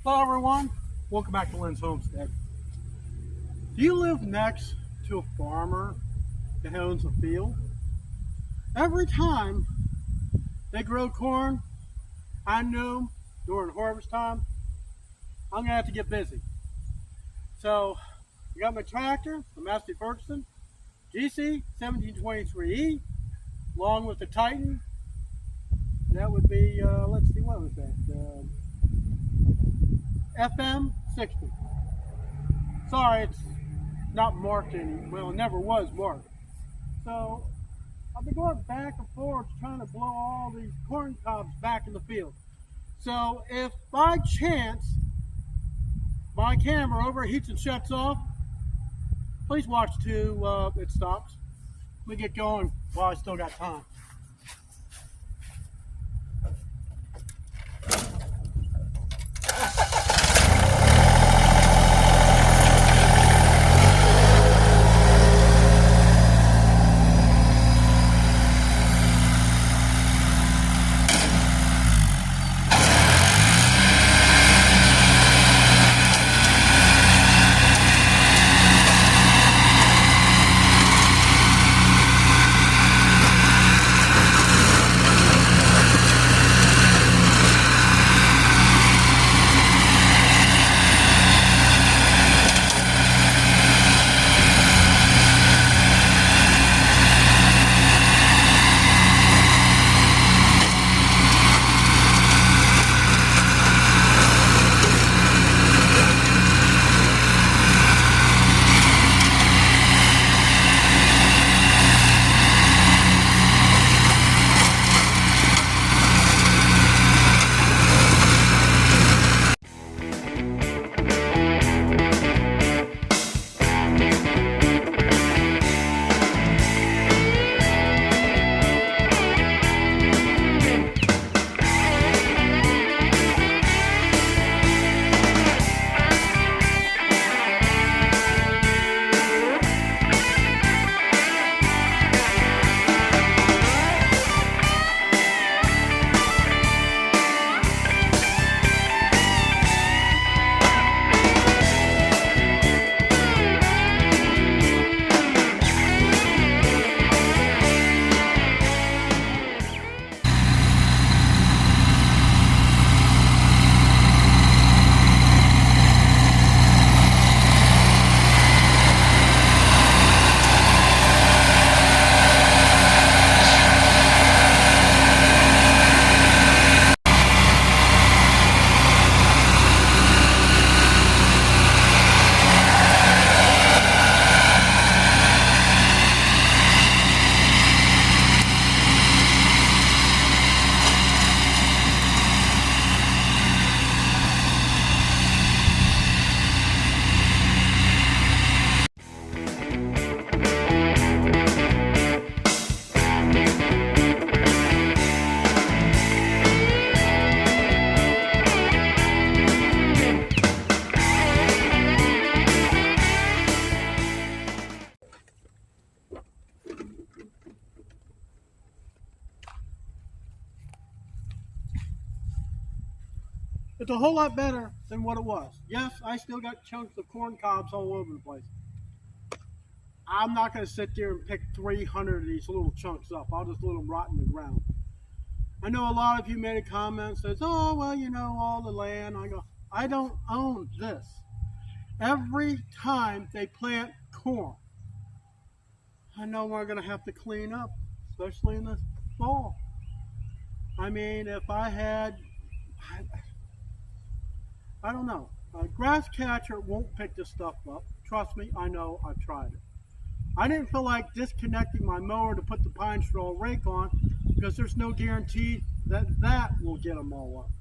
Hello everyone, welcome back to Lynn's Homestead. Do you live next to a farmer that owns a field? Every time they grow corn, I know during harvest time, I'm gonna have to get busy. So I got my tractor, the Massey Ferguson GC 1723E, along with the Titan. That would be, let's see, what was that? FM 60. Sorry, it's not marked anymore. Well, it never was marked. So I've been going back and forth trying to blow all these corn cobs back in the field. So if by chance my camera overheats and shuts off, please watch till it stops. Let me get going while I still got time. It's a whole lot better than what it was. Yes, I still got chunks of corn cobs all over the place. I'm not going to sit there and pick 300 of these little chunks up. I'll just let them rot in the ground. I know a lot of you made a comment that says, oh, well, you know, all the land. I go, I don't own this. Every time they plant corn, I know we're going to have to clean up, especially in the fall. I mean, if I had... I don't know. A grass catcher won't pick this stuff up. Trust me, I know, I've tried it. I didn't feel like disconnecting my mower to put the pine straw rake on because there's no guarantee that that will get them all up.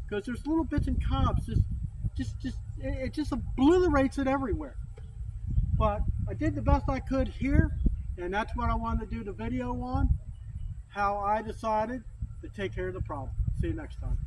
Because there's little bits and cobs, it just obliterates it everywhere. But I did the best I could here, and that's what I wanted to do the video on, how I decided to take care of the problem. See you next time.